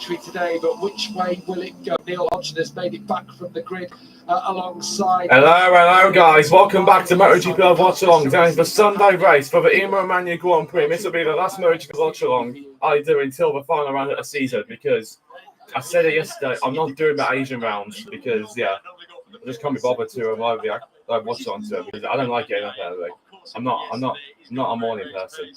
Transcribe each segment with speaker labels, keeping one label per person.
Speaker 1: victory today, but which way will it go? Neil Hodgson has made it back from the grid alongside.
Speaker 2: Hello, guys. Welcome back to Motogp Watchalong. It's the Sunday race for the Emo Mania Grand Prix. This will be the last Motogp Watchalong I do until the final round of the season, because I said it yesterday, I'm not doing the Asian rounds because, I just can't be bothered to arrive the Watchalong to it because I don't like getting up early. I'm not a morning person.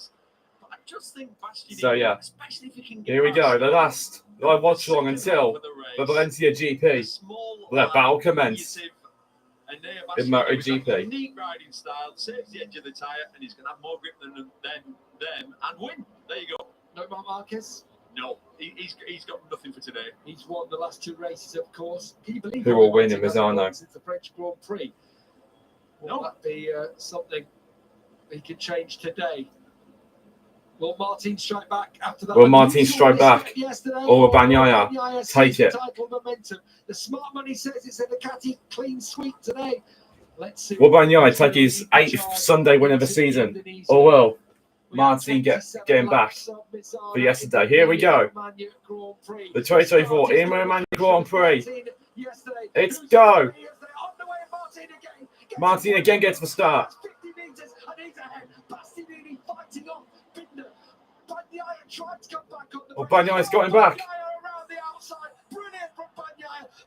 Speaker 2: So here we go. The last live watch-along until the Valencia GP. Let battle commence in Motogp.
Speaker 3: Unique riding style, saves the edge of the tyre, and he's going to have more grip than them and win. There you go.
Speaker 1: No Marc Marquez?
Speaker 3: No, he's got nothing for today.
Speaker 1: He's won the last two races, of course. Can you believe
Speaker 2: who will win in Misano?
Speaker 1: Since the French Grand Prix. Will that be something he can change today? Will Martin strike back after that?
Speaker 2: Will Martin strike back? Or will Bagnaia take it?
Speaker 1: The smart money says it's a Ducati clean sweep today. Let's see.
Speaker 2: Will Bagnaia take his 8th Sunday win of the season? Or will Martin get him back for yesterday? Here we go. The 2024 Emo Mania Grand Prix. It's go. Martin again gets the start. Oh, Bagnaia's got him back.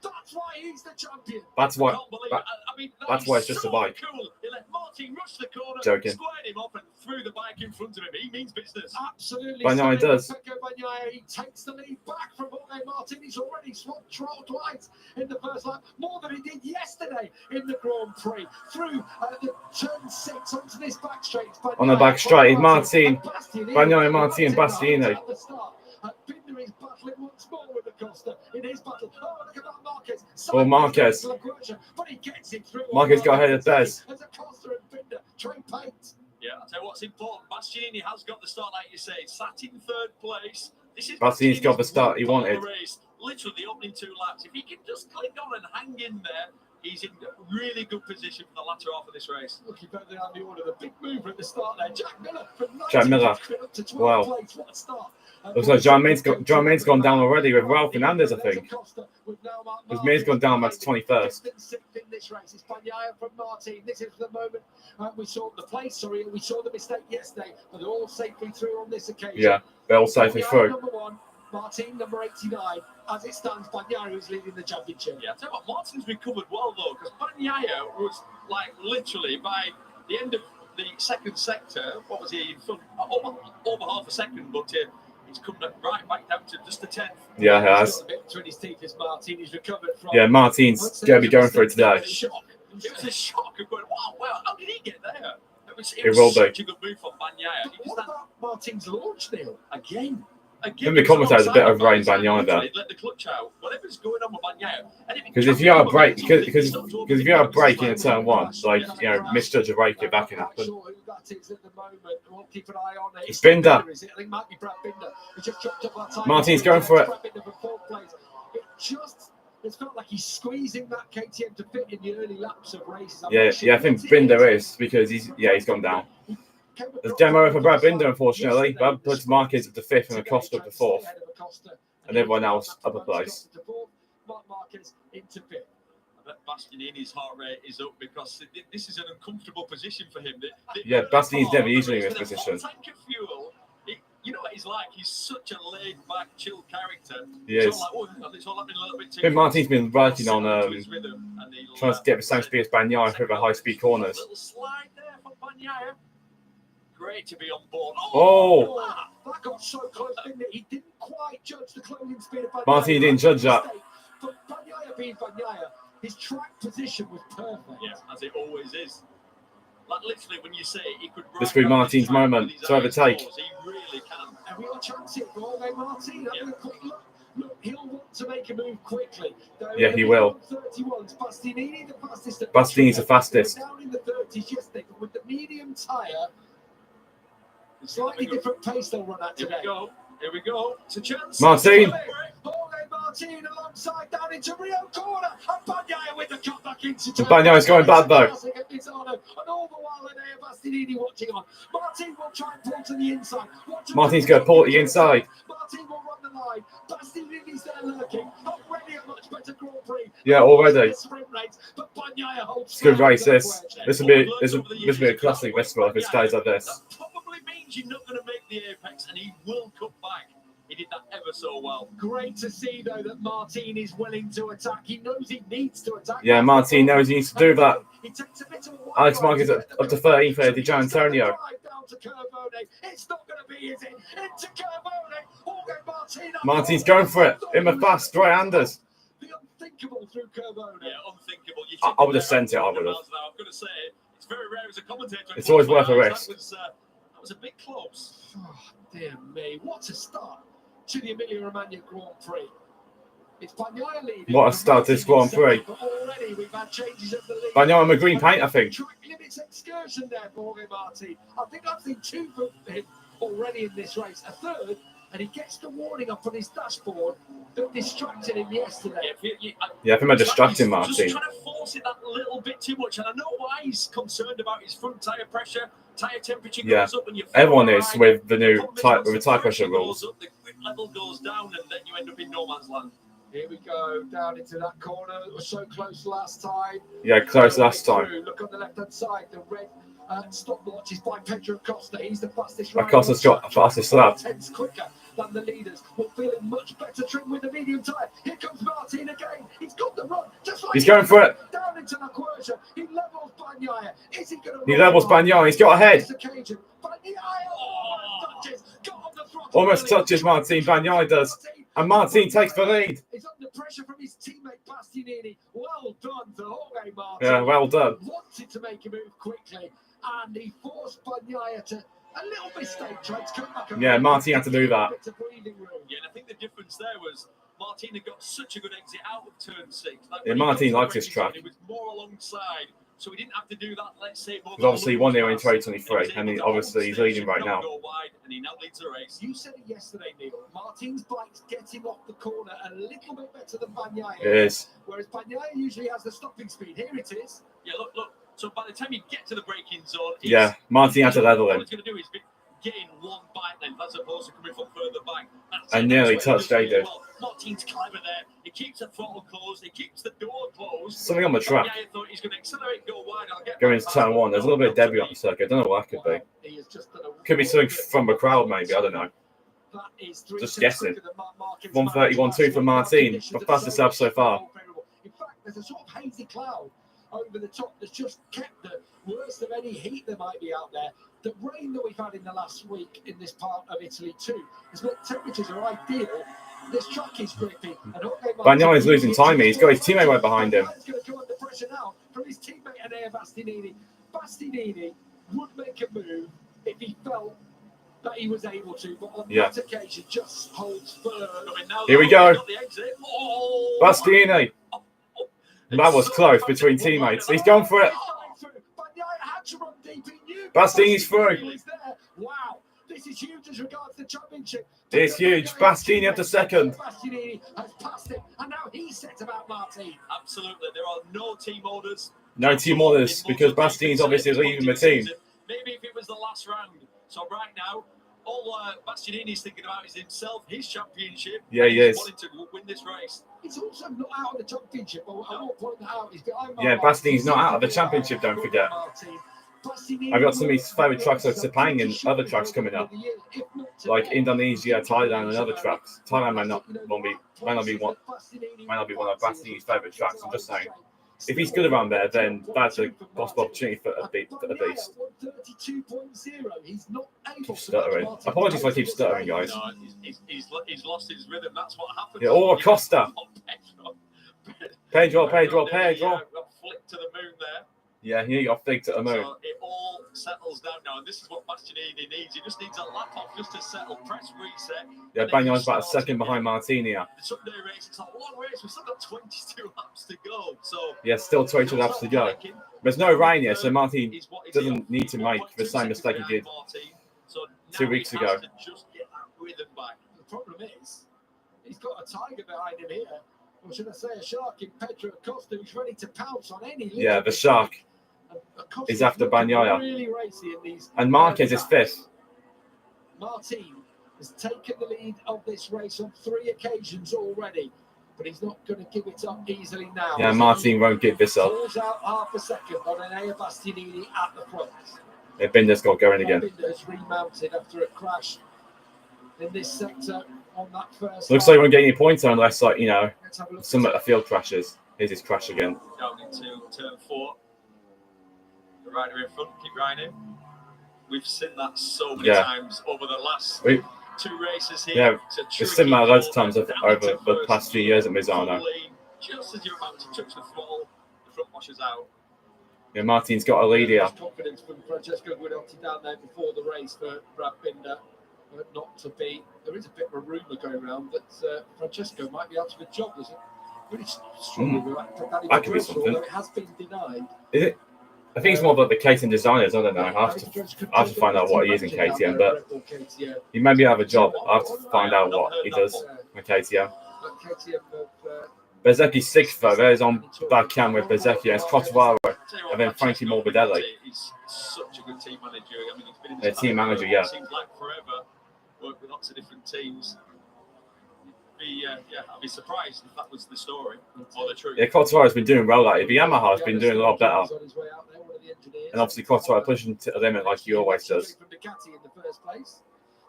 Speaker 1: That's why he's the champion.
Speaker 2: That's why it's just a bike.
Speaker 3: He let Martin rush the corner,
Speaker 2: joking.
Speaker 3: squared him up and threw the bike in front of him. He means business.
Speaker 1: Absolutely.
Speaker 2: Bagnaia does.
Speaker 1: Bagnaia, he takes the lead back from Jorge Martin. He's already swapped Troll twice in the first lap, more than he did yesterday in the Grand Prix. Through the turn 6 onto this back straight.
Speaker 2: On the back straight, Martin, Bagnaia, Martin, and Bastianini.
Speaker 1: Binder is battling once more with the Costa in his battle. Oh, look at that Marquez.
Speaker 2: Oh, Marquez.
Speaker 1: But he gets it through.
Speaker 2: Marquez got ahead of Bez.
Speaker 1: As a Costa and Binder, train paint.
Speaker 3: Yeah, I'll tell you what's important. Bastianini has got the start, like you say. Sat in 3rd place. This is
Speaker 2: Bastianini's got the start he wanted.
Speaker 3: Literally the opening 2 laps. If he can just click on and hang in there, he's in really good position for the latter half of this race.
Speaker 1: Looking better than the order. The big mover at the start there. Jack Miller from 19
Speaker 2: Jack Miller.
Speaker 1: Up to 12
Speaker 2: Wow.
Speaker 1: place. What a start.
Speaker 2: Also, John Main's gone down already with Ralph Fernandez, I think. Because Main's gone down back to 21st.
Speaker 1: In this race, it's Bagnaia from Martin. This is the moment we saw the mistake yesterday, but they're all safely through on this occasion.
Speaker 2: Yeah, they're all safely through.
Speaker 1: Number 1, Martin, number 89. As it stands, Bagnaia is leading the championship.
Speaker 3: Yeah, I tell you what, Martin's recovered well though, because Bagnaia was like literally by the end of the 2nd sector, what was he in front? Over half a second, but he's come right back down to just the 10th.
Speaker 2: Yeah, he has.
Speaker 1: He's got a bit between his teeth as Martin. He's recovered from.
Speaker 2: Yeah, Martin's going to be going for it today.
Speaker 3: It was a shock of going, wow, how did he get there? It was such a good move from Bagnaia.
Speaker 1: What about Martin's launch, Neil? Again.
Speaker 2: I think the commentator's a bit overrating Bagnaia there.
Speaker 3: Let the clutch out. Whatever's going on with Bagnaia.
Speaker 2: Because if you have a break, because if you have a break in turn 1, like misjudge a break, it back can happen. It's Binder. Martin's going for it.
Speaker 1: It's felt like he's squeezing that KTM to fit in the early laps of races.
Speaker 2: Yeah, I think Binder is because he's gone down. There's demo for Brad Binder, unfortunately. Brad puts Marquez at the 5th and Acosta at the 4th. And everyone else upper place.
Speaker 1: Marc Marquez into 5th.
Speaker 3: I bet Bastianini's heart rate is up because this is an uncomfortable position for him.
Speaker 2: Yeah, Bastianini's never usually in this position.
Speaker 3: Tank of fuel, you know what he's like. He's such a laid-back, chill character.
Speaker 2: He is.
Speaker 3: It's all happening a little bit too
Speaker 2: I think Martin's been working on trying to get the same speed as Bagnaia through the high-speed corners.
Speaker 3: Little slide there for Bagnaia. Great to be on board.
Speaker 2: Oh!
Speaker 1: That got so close, didn't it? He didn't quite judge the closing speed of Bagnaia.
Speaker 2: Martin didn't judge that.
Speaker 1: But Bagnaia being Bagnaia, his track position was perfect.
Speaker 3: Yeah, as it always is. Like literally, when you say he could.
Speaker 2: This will be Martin's moment to overtake.
Speaker 3: He really can.
Speaker 1: And we are chancing for Jorge Martin. Having a quick look. Look, he'll want to make a move quickly.
Speaker 2: Yeah, he will.
Speaker 1: Bastianini the fastest.
Speaker 2: Bastianini's the fastest.
Speaker 1: Down in the 30s yesterday, but with the medium tyre, slightly different pace they'll run at today.
Speaker 3: Here we go. It's a chance.
Speaker 2: Martin.
Speaker 1: Jorge Martin alongside down into Rio corner. And Bagnaia with the cut back into
Speaker 2: Bagnaia's going bad though.
Speaker 1: And all the while Bastianini watching on. Martin will try and pull to the inside.
Speaker 2: Martin's going to pull to the inside.
Speaker 1: Martin will run the line. Bastianini's there lurking. Already a much better Grand Prix.
Speaker 2: Yeah, already.
Speaker 1: Sprint race, but Bagnaia holds
Speaker 2: It's a good
Speaker 1: firm
Speaker 2: race.
Speaker 1: in the
Speaker 2: This
Speaker 1: wedge.
Speaker 2: this will be a classic race if it stays like this.
Speaker 3: That probably means you're not going to make the apex, and he will cut back. He did that ever so well.
Speaker 1: Great to see, though, that Martin is willing to attack. He knows he needs to attack.
Speaker 2: Yeah, Martin knows he needs to do that.
Speaker 1: He takes a bit of a wide
Speaker 2: Alex
Speaker 1: right
Speaker 2: Marquez
Speaker 1: to
Speaker 2: up
Speaker 1: get the
Speaker 2: to
Speaker 1: middle.
Speaker 2: 13th for Di
Speaker 1: He's
Speaker 2: Antonio.
Speaker 1: gonna drive down to Curvone. It's not going to be, is it? Into Curvone. Jorge Martin.
Speaker 2: Martin's going for it. In the fast, right-handers.
Speaker 1: The unthinkable through Curvone.
Speaker 3: Yeah, unthinkable.
Speaker 2: I would have sent it, I would have.
Speaker 3: I'm going to say it's very rare as a commentator.
Speaker 2: It's always worth a risk.
Speaker 3: That was a bit close.
Speaker 1: Oh, dear me. What a start to the Emilia-Romagna Grand Prix. It's Bagnaia leading.
Speaker 2: What a start to this Grand Prix.
Speaker 1: But already we've had changes of the lead.
Speaker 2: Bagnaia on the green paint, I think.
Speaker 1: Track limits excursion there for Jorge Martin. I think I've seen 2 for him already in this race. A third, and he gets the warning up on his dashboard that distracted him yesterday.
Speaker 2: Yeah, I think I distracted Martin.
Speaker 3: Just trying to force it that little bit too much, and I know why he's concerned about his front tyre pressure. Tyre temperature goes up, and you
Speaker 2: everyone is with the new tyre pressure rules.
Speaker 3: Up, the grip level goes down, and then you end up in no man's land.
Speaker 1: Here we go, down into that corner. It was so close last time.
Speaker 2: Yeah, close last time.
Speaker 1: Look on the left-hand side, the red stopwatch is by Pedro Acosta. He's the fastest.
Speaker 2: Acosta's got the fastest lap.
Speaker 1: 10s quicker than the leaders. We're feeling much better trim with the medium tyre. Here comes Martin again. He's got the run. Just like
Speaker 2: He's going for it.
Speaker 1: Down into the Quercia. He levels Bagnaia. Is he going to?
Speaker 2: He levels Bagnaia. He's got ahead.
Speaker 1: Bagnaia
Speaker 2: Almost touches Martin. Bagnaia does. And Martin takes the lead.
Speaker 1: He's under pressure from his teammate Bastianini. Well done to Jorge Martin.
Speaker 2: Yeah, well done.
Speaker 1: Wanted to make a move quickly, and he forced Bagnaia to a little mistake. Tried to come back.
Speaker 2: Yeah, Martin had to do that.
Speaker 3: Yeah, and I think the difference there was Martin had got such a good exit out of turn 6.
Speaker 2: Yeah, Martin likes this track.
Speaker 3: He was more alongside, so he didn't have to do that. Let's say,
Speaker 2: because obviously he won here in 2023, and obviously he's leading right now.
Speaker 3: Go wide, and he now leads the race.
Speaker 1: You said it yesterday, Neil. Martin's bike's getting off the corner a little bit better than Bagnaia.
Speaker 2: It is.
Speaker 1: Whereas Bagnaia usually has the stopping speed. Here it is.
Speaker 3: Yeah, look. So by the time you get to the braking zone,
Speaker 2: yeah, Martin had to level him.
Speaker 3: What he's going to do is gain one bike length as opposed to coming from further back.
Speaker 2: And nearly touched Aiden.
Speaker 3: Well. Martin's clever there. He keeps the throttle closed. He keeps the door closed.
Speaker 2: Something on the track.
Speaker 3: Yeah, I thought he's going to accelerate, go wide.
Speaker 2: Going into turn 1, there's a little bit of debris on the circuit. I don't know what that could be. Could be something from the crowd, maybe. I don't know. Just guessing. 1:31.2 for Martin, the fastest lap so far.
Speaker 1: In fact, there's a sort of hazy cloud over the top that's just kept the worst of any heat there might be out there. The rain that we've had in the last week in this part of Italy too has meant temperatures are ideal. This track is grippy.
Speaker 2: Bagnaia is losing time here. He's got his teammate right behind him.
Speaker 1: He's going to come under pressure now from his teammate Enea Bastianini. Bastianini would make a move if he felt that he was able to, but on that occasion just holds firm.
Speaker 2: Here we go. Bastianini. That was close between teammates. He's gone for it. Bastianini's through.
Speaker 1: Wow, this is huge as regards the championship.
Speaker 2: It's huge. Bastianini up to second.
Speaker 1: Bastianini has passed him, and now he's set about Martin.
Speaker 3: Absolutely, there are no team orders.
Speaker 2: No team orders because Bastianini's obviously leaving the team.
Speaker 3: Maybe if it was the last round. So right now, all Bastianini's thinking about is himself, his championship.
Speaker 2: Yeah, he is.
Speaker 3: Wanting to win this race.
Speaker 1: He's also not out of the championship. I won't point that out. He's behind
Speaker 2: yeah, Bastianini's not out of the championship, don't forget. I've got some of his favourite tracks like Sepang and other tracks coming up, like Indonesia, Thailand, and other tracks. Thailand might not be one of Bastianini's favourite tracks. I'm just saying, if he's good around there, then that's a possible opportunity for a beast. Keep stuttering. Apologies if I keep stuttering, guys.
Speaker 3: No, he's lost his rhythm. That's what happened.
Speaker 2: Yeah, oh, Acosta. Pedro.
Speaker 3: Flick to the moon there.
Speaker 2: Yeah, he got flicked to the moon.
Speaker 3: So it all settles down now, and this is what Bastianini needs. He just needs a lap off just to settle, press reset.
Speaker 2: Yeah, Bagnaia's about a second behind Martin here.
Speaker 3: The Sunday race, it's a long race. We've still got 22 laps to go. So
Speaker 2: yeah, still 22 laps to go. There's no rain yet, so Martin doesn't need to make the same mistake he did 2 weeks ago.
Speaker 3: Just get that rhythm back.
Speaker 1: The problem is, he's got a tiger behind him here. Or should I say a shark in Pedro Acosta, who's ready to pounce on any.
Speaker 2: Yeah, the shark is after Bagnaia.
Speaker 1: Really racy in these
Speaker 2: and Marquez is fifth.
Speaker 1: Martin has taken the lead of this race on 3 occasions already, but he's not going to give it up easily now.
Speaker 2: Yeah, Martin won't give this up.
Speaker 1: Pulls out half a second on an Bastianini at the front.
Speaker 2: Yeah, Binder's got going again.
Speaker 1: Binder has remounted after a crash in this sector on that first.
Speaker 2: Looks like we won't get any points unless, like, you know,
Speaker 1: Let's have a look.
Speaker 2: some of the field crashes. Here's his crash again.
Speaker 3: Down into turn 4. The rider in front, keep riding. We've seen that so many times over the last 2 races here.
Speaker 2: Yeah, we've seen that loads of times over the past few years at Misano.
Speaker 3: Just as you're about to touch the throttle, the front washes out.
Speaker 2: Yeah, Martin's got a lead here.
Speaker 1: Confidence from Francesco Guidotti down there before the race for Brad Binder. Not to be. There is a bit of a rumour going around that Francesco might be out of a job. There's a really strong rumour
Speaker 2: that could be something.
Speaker 1: although it has been denied.
Speaker 2: Is it? I think it's more about the KTM designers. I don't know. I have to find out what he is in KTM, but he may be out of a job. I have to find out what he does in KTM. Bezzecchi's 6th, though. There's on bad cam with Bezzecchi and Cottovaro, and then Frankie Morbidelli.
Speaker 3: He's such a good team manager. I mean, he's been in
Speaker 2: this team manager, yeah.
Speaker 3: Seems like forever. Worked with lots of different teams. I'd be surprised if that was the story or the truth.
Speaker 2: Yeah, Cottavaro's been doing well. Like, the Yamaha has been doing a lot better. And obviously, Cottovaro pushing to the limit like he always does.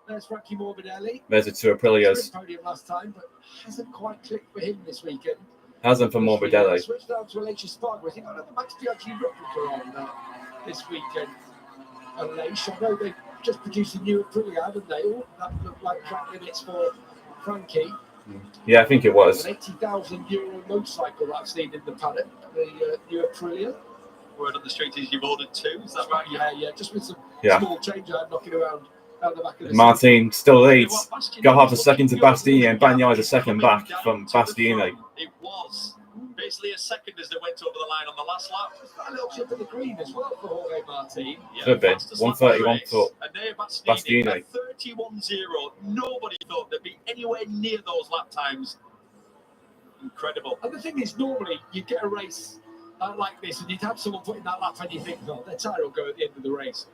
Speaker 1: There's Frankie Morbidelli.
Speaker 2: There's the 2 Aprilias.
Speaker 1: Podium last time, but hasn't quite clicked for him this weekend.
Speaker 2: Hasn't for Morbidelli.
Speaker 1: Switched down to Aleix Spargo. I think I know the Max Biaggi replica on this weekend. Aleix, I know they've just produced a new Aprilia, haven't they? Oh, that looked like track limits for Frankie.
Speaker 2: Yeah, I think it was.
Speaker 1: An €80,000 motorcycle that I've seen in the paddock, the new Aprilia.
Speaker 3: Word on the street is you've ordered 2, is that right?
Speaker 1: Yeah, just with some small change I'm knocking around down the back of the
Speaker 2: Martin still leads. Got half a second to Bastianini, and Bagnaia is a second back from Bastianini.
Speaker 3: It was basically a second as they went over the line on the last lap.
Speaker 1: A little chip in the green as well for Jorge Martin.
Speaker 2: Could be. 131 foot.
Speaker 3: Bastianini. 31-0. Nobody thought they'd be anywhere near those lap times. Incredible.
Speaker 1: And the thing is, normally you get a race like this and you'd have someone putting that lap and you think, oh, their tyre will go at the end of the race.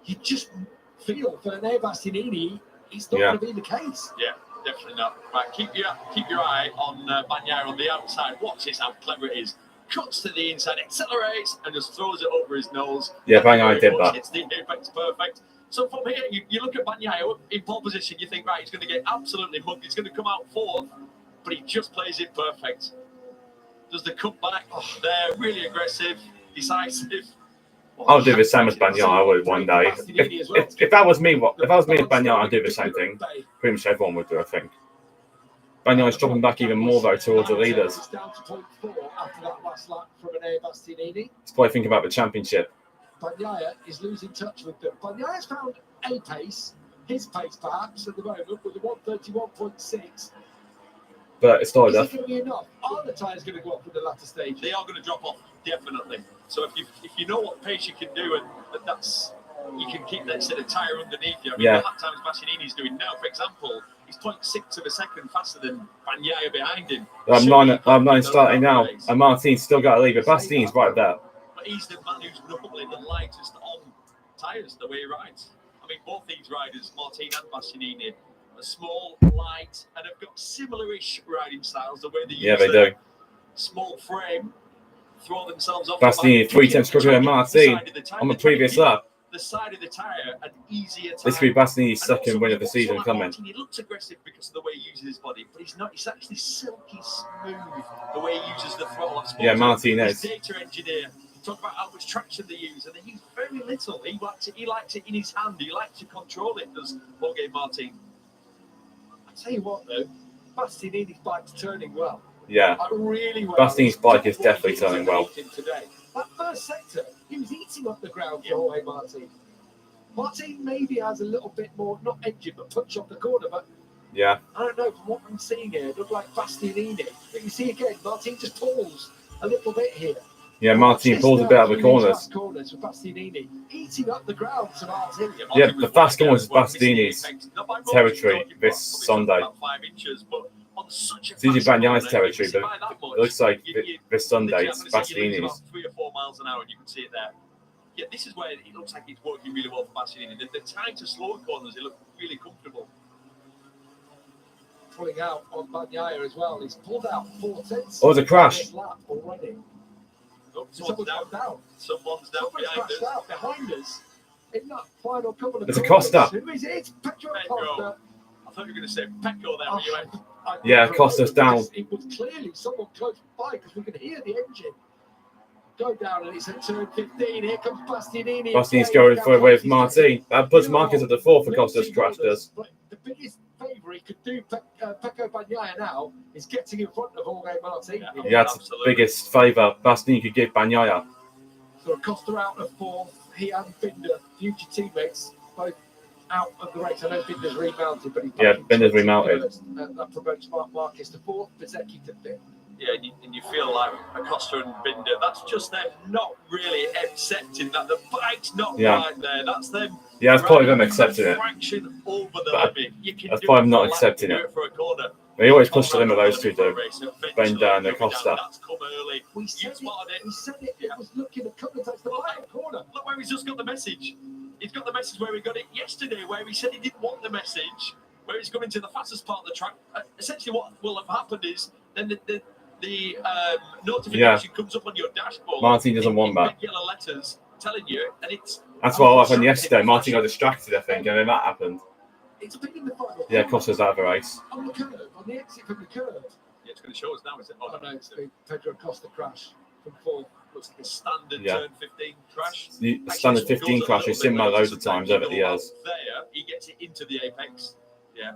Speaker 1: You just feel for an Bastianini, it's not going to be the case.
Speaker 3: Yeah, definitely not. Right, keep your eye on Bagnaia on the outside. Watch this, how clever it is. Cuts to the inside, accelerates, and just throws it over his nose.
Speaker 2: Yeah, Bagnaia did that.
Speaker 3: It's the apex perfect. So from here, you look at Bagnaia in pole position, you think, right, he's going to get absolutely mugged. He's going to come out 4th, but he just plays it perfect. Does the comeback there, really aggressive, decisive.
Speaker 2: I'll do the same as Bagnaia. I would one day. If that was me, at Bagnaia, I'd do the same thing. Pretty much everyone would do, I think. Bagnaia's dropping back even more though towards the leaders.
Speaker 1: It's down to point 4 after that last lap from an Bastianini.
Speaker 2: He's probably thinking about the championship.
Speaker 1: Bagnaia is losing touch with them. Bagnaia's found a pace, his pace perhaps at the moment with a 131.6.
Speaker 2: But it's not enough.
Speaker 1: Is it going to be enough? Are the tyres going to go up in the latter stage?
Speaker 3: They are going to drop off, definitely. So if you know what pace you can do, and that's you can keep that set of tyre underneath you. I mean, the lap times Bastianini's doing now, for example, he's 0.6 of a second faster than Bagnaia behind him.
Speaker 2: I'm 9 starting now, and Martin's still got to leave. But Bastianini's right there.
Speaker 3: But he's the man who's normally the lightest on tyres, the way he rides. I mean, both these riders, Martin and Bastianini, are small, light, and have got similar-ish riding styles. The way they use
Speaker 2: do.
Speaker 3: Small frame, throw themselves off.
Speaker 2: Bastianini 3 times quicker than Martin on the previous lap.
Speaker 3: The side of the tyre an easier tyre.
Speaker 2: This will be Bastianini's second win of the season coming.
Speaker 3: Martin, he looks aggressive because of the way he uses his body, but he's not. He's actually silky smooth the way he uses the throttle.
Speaker 2: Yeah, Martin is.
Speaker 3: He's data engineer. Talk about how much traction they use, and they use very little. He likes it in his hand. He likes to control it. Does Jorge Martin?
Speaker 1: I tell you what, though, Bastianini's bike's turning well.
Speaker 2: Yeah,
Speaker 1: really well.
Speaker 2: Bastianini's bike is definitely turning well.
Speaker 1: Today. That first sector, he was eating up the ground for Jorge Martin. Martin maybe has a little bit more, not engine, but punch off the corner. But
Speaker 2: yeah,
Speaker 1: I don't know, from what I'm seeing here, it looked like Bastianini. But you see again, Martin just pulls a little bit here.
Speaker 2: Yeah, Martin pulls a bit out of the corners.
Speaker 1: Corners for Bastianini, eating up the ground to Martin.
Speaker 2: Yeah, the fast corners is Bastianini's territory this Sunday. It's usually Bagnaia's territory, but it looks like this Sunday it's Bastianini's.
Speaker 3: 3 or 4 miles an hour, and you can see it there. Yeah, this is where it looks like it's working really well for Bastianini. The tighter, slower corners, they look really comfortable.
Speaker 1: pulling out on Bagnaia as well. He's pulled out 4/10.
Speaker 2: Oh, it's a crash.
Speaker 1: This lap already.
Speaker 3: Oh,
Speaker 1: Someone's
Speaker 3: down.
Speaker 1: gone down.
Speaker 3: Someone's down
Speaker 1: Someone's
Speaker 3: behind
Speaker 1: crashed
Speaker 3: us.
Speaker 1: out behind us in that final couple of
Speaker 2: It's a
Speaker 1: corners.
Speaker 2: Costa.
Speaker 1: Who is it? It's Pedro
Speaker 3: Pedro.
Speaker 1: Costa.
Speaker 3: I thought you were going to say Pecco there when you went.
Speaker 2: Yeah, Costa's down.
Speaker 1: It was clearly someone close by because we could hear the engine go down, and it's at turn 15. Here comes Bastianini.
Speaker 2: Bastianini's going for away with Martin. That puts Marquez at the 4 for Costa's crash does.
Speaker 1: But the biggest favour he could do Pecco Bagnaia now is getting in front of Jorge Martin.
Speaker 2: Yeah, that's the biggest favour Bastianini could give Bagnaia.
Speaker 1: So Costa out of 4th. He and Binder, future teammates, both out of the race. I know Binder's remounted, but he's
Speaker 2: Binder's remounted.
Speaker 1: That promotes Marquez to 4th, Bezzecchi to 5th.
Speaker 3: Yeah, and you feel like Acosta and Binder, that's just them not really accepting that the bike's not right there. That's them.
Speaker 2: Yeah, that's probably them accepting it.
Speaker 3: Fraction over the limit. You can
Speaker 2: that's
Speaker 3: do
Speaker 2: probably
Speaker 3: it
Speaker 2: not
Speaker 3: for a lap,
Speaker 2: accepting
Speaker 3: you do
Speaker 2: it.
Speaker 3: for a corner.
Speaker 2: They always push the limit, those two do. Binder and
Speaker 3: That's
Speaker 2: Acosta.
Speaker 3: come early.
Speaker 1: We said
Speaker 3: spotted it.
Speaker 1: We said it. It was looking a couple of times the final corner.
Speaker 3: Look where he's just got the message. He's got the message where he got it yesterday, where he said he didn't want the message, where he's coming to the fastest part of the track. Essentially, what will have happened is then the notification comes up on your dashboard.
Speaker 2: Martin doesn't want that.
Speaker 3: Big yellow letters telling you, and it's.
Speaker 2: That's what happened yesterday. Martin got distracted, I think, and then that happened.
Speaker 1: It's big in the final.
Speaker 2: Yeah, Costa's out of the race.
Speaker 1: On the curve, on the exit from the curve.
Speaker 3: Yeah, it's going to show us now, is it?
Speaker 1: Oh, no, it's the Pedro Costa crash from 4th.
Speaker 3: Looks like a standard turn 15 crash.
Speaker 2: The standard 15 crash, we've seen that loads of times over the years.
Speaker 3: There, he gets it into the apex. Yeah.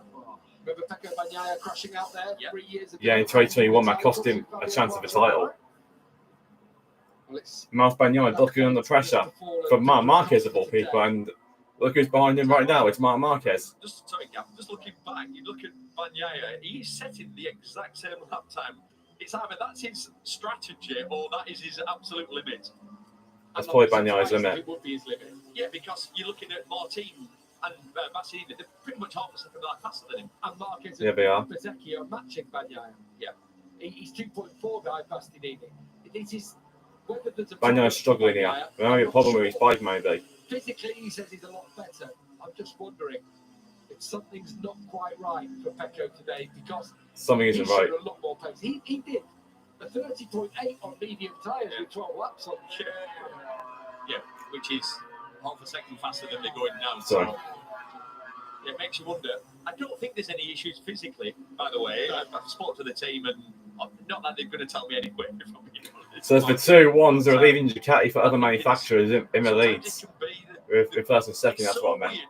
Speaker 1: Remember Pecco Bagnaia crashing out there 3 years ago?
Speaker 2: Yeah, in 2021, that cost him a chance of a title. Marc Bagnaia looking under pressure from Marc Marquez of all people, and look who's behind him right now. It's Marc Marquez.
Speaker 3: Just looking back, you look at Bagnaia, he's setting the exact same lap time. It's either that's his strategy or that is his absolute limit.
Speaker 2: That's probably Bagnaia's limit.
Speaker 1: It would be his limit.
Speaker 3: Yeah, because you're looking at Martin and Bastianini, they're pretty much half a second faster than him.
Speaker 1: And Marquez
Speaker 2: and
Speaker 1: Bezzecchi are matching Bagnaia.
Speaker 3: Yeah.
Speaker 1: He's 2.4 guy Bastianini. It is whether there's a
Speaker 2: Bagnaia's struggling here. We're having a problem with his bike, maybe.
Speaker 1: Physically, he says he's a lot better. I'm just wondering if something's not quite right for Pecco today, because
Speaker 2: something isn't right.
Speaker 1: A lot more pace. He did a 30.8 on medium tyres with 12 laps on.
Speaker 3: Yeah, which is half a second faster than they're going now.
Speaker 2: Sorry.
Speaker 3: So it makes you wonder. I don't think there's any issues physically, by the way. I've spoken to the team, and not that they're going to tell me anyway.
Speaker 2: So there's the 2 ones that are leaving Ducati for other manufacturers in the leads. With first and second, that's what I meant.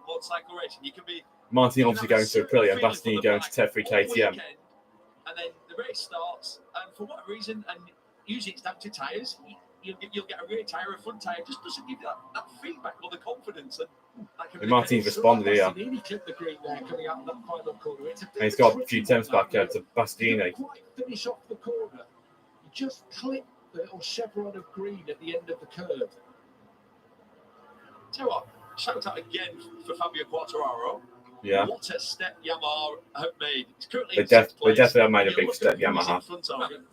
Speaker 2: Martin obviously going to Aprilia, and Bastianini going to T3 KTM.
Speaker 3: And then the race starts, and for whatever reason, and usually it's down to tyres, you'll get a rear tyre, a front tyre, just doesn't give you that feedback or the confidence.
Speaker 2: And Martin's responded here.
Speaker 1: And
Speaker 2: he's got a few temps back to Bastianini.
Speaker 1: Finish off the corner. You just clip the little chevron of green at the end of the curve.
Speaker 3: Tell you what, shout out again for Fabio Quartararo.
Speaker 2: Yeah.
Speaker 3: What a step Yamaha have made. It's currently
Speaker 2: they definitely have made a big step, Yamaha.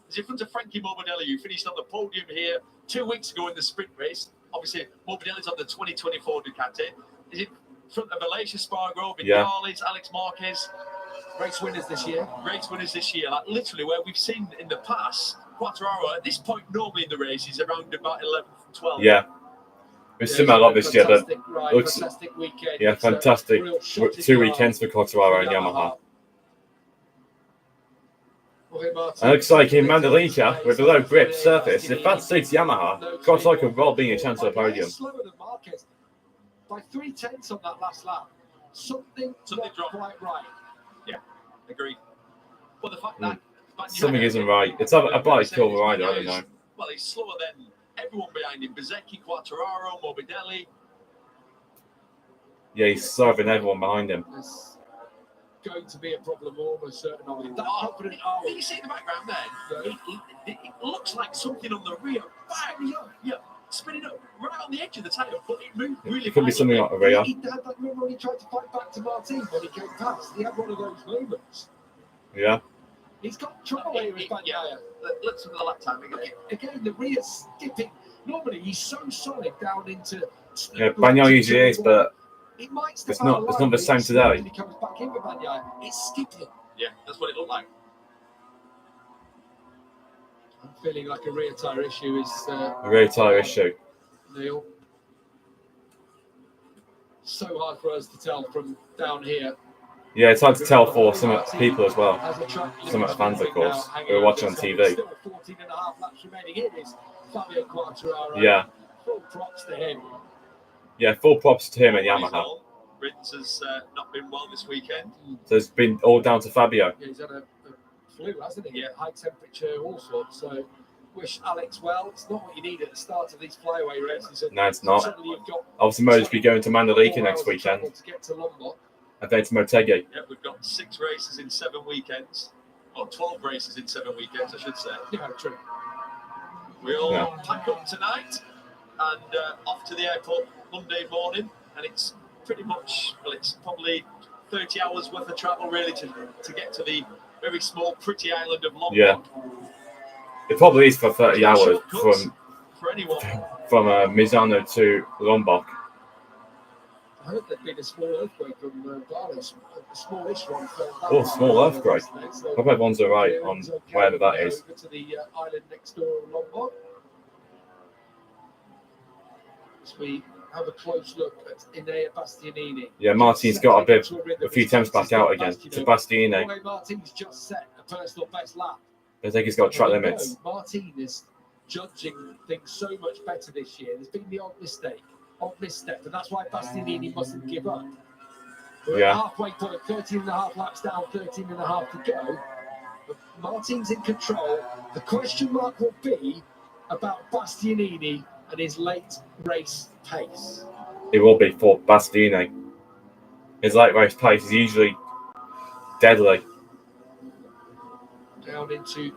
Speaker 3: He's in front of Frankie Morbidelli, who finished on the podium here 2 weeks ago in the sprint race. Obviously, Morbidelli's on the 2024 Ducati. He's in front of Aleix Espargaro, Vinales, Alex Marquez.
Speaker 1: Race winners this year.
Speaker 3: Like literally where we've seen in the past, Quartararo at this point normally in the race is around about 11th and 12th.
Speaker 2: Yeah. We've seen that a lot this year, but looks,
Speaker 1: fantastic weekend.
Speaker 2: Yeah, fantastic 2 weekends for Quartararo and Yamaha. And it looks like in Mandalika, with a low grip surface, if that suits Yamaha, Quartararo could well be a chance of the podium.
Speaker 1: Slower than Marquez by 3/10 on that last lap. Something not quite right.
Speaker 3: Yeah, agreed. Well, the fact that
Speaker 2: something isn't right. It's a bike or a rider, I don't know.
Speaker 3: Well, he's slower than everyone behind him. Bezzecchi, Quartararo, Morbidelli.
Speaker 2: Yeah, he's slower than everyone behind him.
Speaker 1: There's going to be a problem almost certainly. That confident
Speaker 3: Can you see in the background there? It looks like something on the rear. Spinning up right on the edge of the tyre, but it moved really
Speaker 2: It could be something like a rear.
Speaker 1: He had that moment when he tried to fight back to Martin when he came past. He had one of those moments.
Speaker 2: Yeah.
Speaker 1: He's got trouble here with Bagnaia.
Speaker 3: Let's look at the lap time again.
Speaker 1: Again, the rear skipping. Normally, he's so solid down into.
Speaker 2: Yeah, Bagnaia usually is, but
Speaker 1: it might
Speaker 2: it's not the same today.
Speaker 1: He comes back in with Bagnaia. It's skipping.
Speaker 3: Yeah, that's what it looked like.
Speaker 1: I'm feeling like a rear tyre issue is
Speaker 2: A rear tyre issue.
Speaker 1: Neil. So hard for us to tell from down here.
Speaker 2: Yeah, it's hard to tell for some people as well. Some of the fans, of course, who are watching on TV.
Speaker 1: Still 14 and a half laps remaining. Here is Fabio Quartararo.
Speaker 2: Yeah.
Speaker 1: Full props to him.
Speaker 2: Yeah, full props to him and Yamaha.
Speaker 3: Rins has not been well this weekend.
Speaker 2: So it's been all down to Fabio.
Speaker 1: Yeah, he's had a flu, hasn't he?
Speaker 3: Yeah.
Speaker 1: High temperature, all sorts. So wish Alex well. It's not what you need at the start of these flyaway races.
Speaker 2: No, it's not.
Speaker 1: Suddenly you've got
Speaker 2: Obviously, Motogp going to Mandalika next weekend.
Speaker 1: to get to Lombok.
Speaker 2: And then to Motogp.
Speaker 3: Yeah, we've got 6 races in 7 weekends. Or 12 races in 7 weekends, I should say.
Speaker 1: Yeah, true.
Speaker 3: We all pack up tonight and off to the airport Monday morning. And it's pretty much, well, it's probably 30 hours worth of travel really to get to the very small, pretty island of Lombok.
Speaker 2: Yeah. It probably is for 30 hours
Speaker 3: for anyone.
Speaker 2: From Misano to Lombok.
Speaker 1: I heard there'd been a small earthquake from Bali, a smallish one.
Speaker 2: Oh, small earthquake. I hope everyone's all right on wherever that is.
Speaker 1: Over to the island next door, Lombok. As we have a close look at Enea Bastianini.
Speaker 2: Yeah, Martin's got a few temps back out again to Bastianini.
Speaker 1: Martin's just set a personal best lap.
Speaker 2: I think he's got track limits.
Speaker 1: Martin is judging things so much better this year. There's been the odd misstep, and that's why Bastianini mustn't give up. We're at halfway point, 13 and a half laps down, 13 and a half to go. But Martin's in control. The question mark will be about Bastianini and his late race pace.
Speaker 2: It will be for Bastianini. His late race pace is usually deadly.
Speaker 1: Down into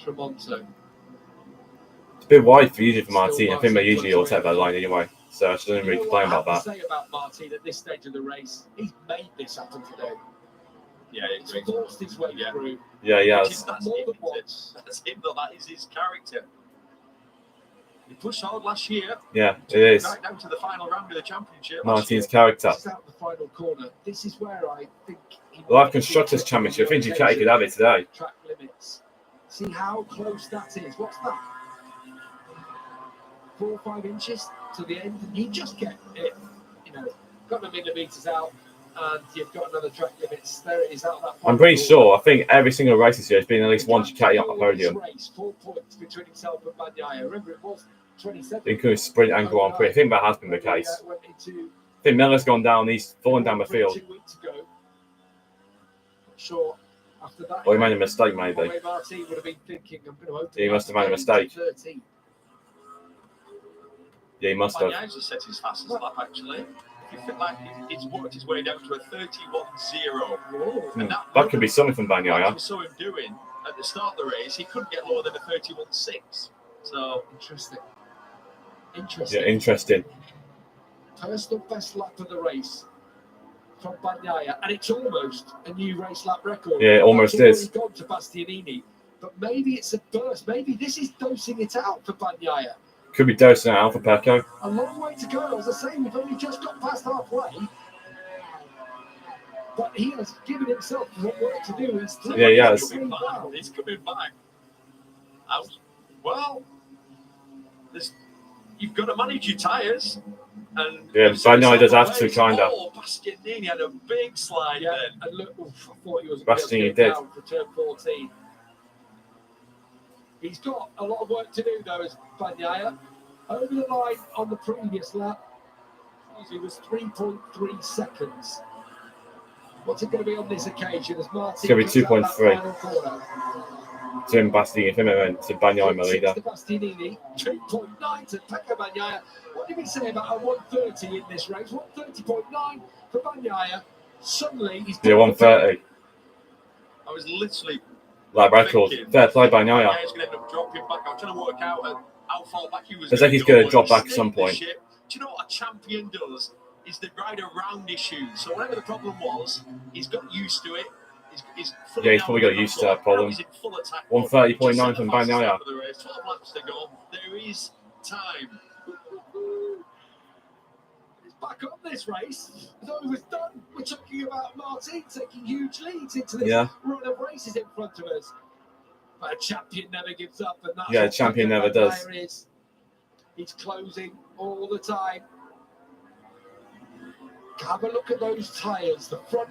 Speaker 1: Tremonto.
Speaker 2: It's a bit wide for usually for Martin. I think they usually all take that line anyway. So I shouldn't really complain about that.
Speaker 1: What I have to say about Martin at this stage of the race, he's made this happen today.
Speaker 3: Yeah,
Speaker 1: he's forced his way through.
Speaker 2: Yeah, yeah.
Speaker 3: That's him, though. That is his character. He pushed hard last year.
Speaker 2: Yeah, it is.
Speaker 3: Right down to the final round of the championship.
Speaker 2: Martin's character.
Speaker 1: This is out the final corner. This is where I think
Speaker 2: Live Constructors Championship. I think Ducati could have it today.
Speaker 1: Track limits. See how close that is. What's that? 4 or 5 inches to the end, and he just get it. Got the millimeters out, and you've got another track limits. There it is out that.
Speaker 2: I'm pretty sure. I think every single race this year has been at least one Ducati on the podium.
Speaker 1: Race, 4 points between himself and Bagnaia. Remember, it was 27.
Speaker 2: Including sprint and Grand Prix. I think that has been the case. I think Miller's gone down. He's fallen down the field.
Speaker 1: 2 weeks ago. Sure. After that,
Speaker 2: or he made a mistake, maybe.
Speaker 1: Martin would have been thinking, I'm going to open.
Speaker 2: He must have made a mistake.
Speaker 1: 13.
Speaker 2: Yeah, he must have.
Speaker 3: Bagnaia just set his fastest lap, actually. You feel like he's worked his way down to a 31.0.
Speaker 2: That could be something from Bagnaia.
Speaker 3: We saw him doing at the start of the race. He couldn't get lower than a 31.6. So
Speaker 1: interesting.
Speaker 2: Yeah, interesting.
Speaker 1: Personal best lap of the race from Bagnaia, and it's almost a new race lap record.
Speaker 2: Yeah, it almost is.
Speaker 1: Gone to Bastianini, but maybe it's a burst. Maybe this is dosing it out for Bagnaia.
Speaker 2: Could be dosing out for Pecco.
Speaker 1: A long way to go. As I say, we've only just got past halfway. But he has given himself what work to do.
Speaker 2: Yeah, he has.
Speaker 3: He's coming back. Well, you've got to manage your tyres. And
Speaker 2: yeah, Bagnaia does have to, kind of.
Speaker 3: Oh, Bastianini had a big slide then.
Speaker 1: And look, I thought he was
Speaker 2: Bastianini did.
Speaker 1: Down for turn 14. He's got a lot of work to do, though, as Bagnaia. Over the line on the previous lap, he was 3.3 seconds. What's it going to be on this occasion? As Martin
Speaker 2: it's going to be 2.3. To him, Bastianini, to Bagnaia, my leader.
Speaker 1: Bastianini, 2.9 to Pecco Bagnaia. What did we say about a 130 in this race? 130.9 for Bagnaia. Suddenly, he's
Speaker 2: 130.
Speaker 3: I was literally
Speaker 2: like record. Fair play, Bagnaia.
Speaker 3: He's going to end up dropping back. I was trying to work out how far back he was.
Speaker 2: It's like he's going to drop back at some point.
Speaker 3: Do you know what a champion does? Is the ride around his shoes. So whatever the problem was, he's got used to it. He's
Speaker 2: probably got used to that problem. 130.9 from Bagnaia.
Speaker 3: 12 laps to go. There is time.
Speaker 1: back on this race. I thought it was done. We're talking about Martin taking huge leads into this run of races in front of us. But a champion never gives up, and that's
Speaker 2: a champion never does.
Speaker 1: Is. He's closing all the time. Have a look at those tyres. The front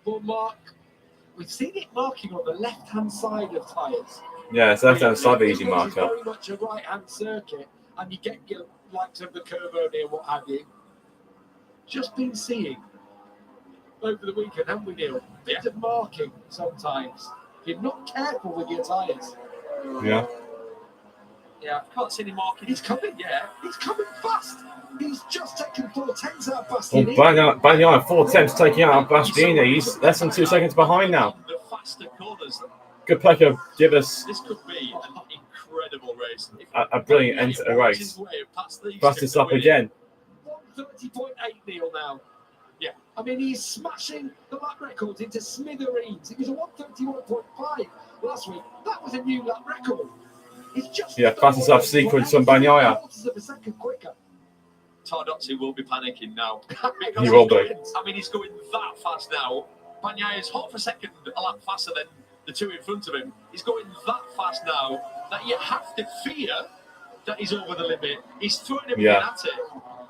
Speaker 1: will mark. We've seen it marking on the left-hand side of tyres.
Speaker 2: Yeah, it's left-hand side of easy marker.
Speaker 1: It's very much a right-hand circuit, and you get your likes of the curve only and what have you. Just been seeing over the weekend, haven't we, Neil? Bit of marking sometimes. If you're not careful with your tyres.
Speaker 2: Yeah.
Speaker 3: Yeah, I can't see any marking.
Speaker 1: He's coming, He's coming fast. He's just taken 4/10s out of
Speaker 2: Well,
Speaker 1: Bastianini.
Speaker 2: Bagnaia 4/10s taking out Bastianini. He's less than 2 seconds behind now.
Speaker 3: The faster corners.
Speaker 2: Good Pecco, give us
Speaker 3: This could be an incredible race.
Speaker 2: a brilliant end to the race. Fast this up again.
Speaker 1: 130.8 Neil now.
Speaker 3: Yeah.
Speaker 1: I mean, he's smashing the lap records into smithereens. It was a 131.5 last week. That was a new lap record. It's just
Speaker 2: fastest lap sequence from Bagnaia.
Speaker 1: Quarters of a second quicker.
Speaker 3: Tardozzi will be panicking now.
Speaker 2: He will be.
Speaker 3: I mean, he's going that fast now. Bagnaia's half a second a lap faster than the two in front of him. He's going that fast now that you have to fear that he's over the limit. He's throwing everything at it.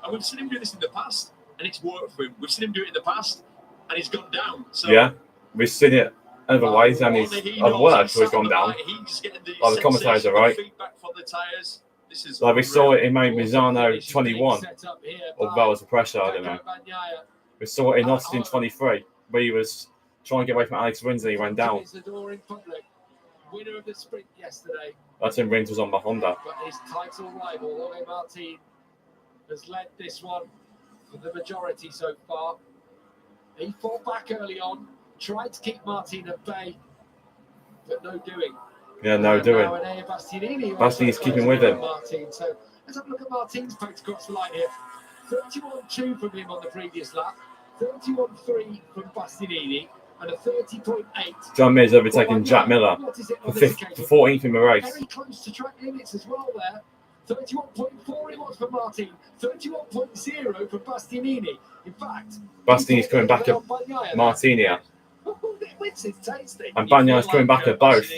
Speaker 3: And we've seen him do this in the past, and it's worked for him. We've seen him do it in the past, and he's gone down. So
Speaker 2: we've seen it otherwise, and he's worked, so he's gone down.
Speaker 3: He's getting
Speaker 2: the commentators are right.
Speaker 3: Feedback from the tyres. This is
Speaker 2: like we saw it in Misano 21, or that was the pressure, I don't know. We saw it in Austin 23, where he was trying to get away from Alex Rins and he ran down.
Speaker 1: Winner of the sprint yesterday.
Speaker 2: That's when Rins was on the Honda.
Speaker 1: But his title rival, Jorge Martin, has led this one for the majority so far. He fought back early on, tried to keep Martin at bay, but no doing.
Speaker 2: Yeah, no doing. Bastianini's keeping with him.
Speaker 1: Martin. So let's have a look at Martin's pace across the line here. 31.2 from him on the previous lap, 31.3 from Bastianini, and a 30.8.
Speaker 2: John Mears overtaking Jack Miller for 14th in the race.
Speaker 1: Very close to track limits as well there. 31.4 it was for Martin, 31.0 for Bastianini. In fact,
Speaker 2: Bastianini's coming back at Martinia. And Bagnaia's coming back at both.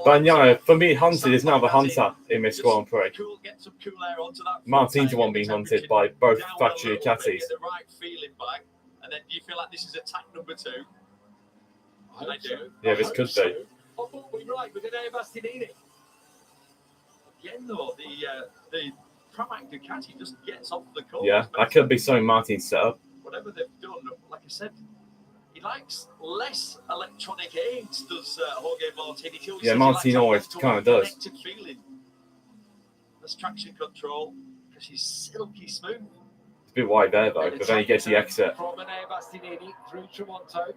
Speaker 2: Bagnaia, for me, hunted is now the hunter in this Grand Prix. Martin's the one being hunted by both factory Ducatis.
Speaker 3: And then do you feel like this is attack number 2?
Speaker 1: I do.
Speaker 2: Yeah, this could be.
Speaker 1: I thought we were right with Enea Bastianini.
Speaker 3: Again, though, the Pramac Ducati just gets off the course.
Speaker 2: Yeah, that could be something Martin set up.
Speaker 3: Whatever they've done, like I said, he likes less electronic aids, does Jorge Martin.
Speaker 2: Yeah, Martin always kind of does.
Speaker 3: Feeling. Less traction control, because he's silky smooth.
Speaker 2: It's a bit wide there, though, but then he gets the exit.
Speaker 1: From Enea Bastianini through Tremonto.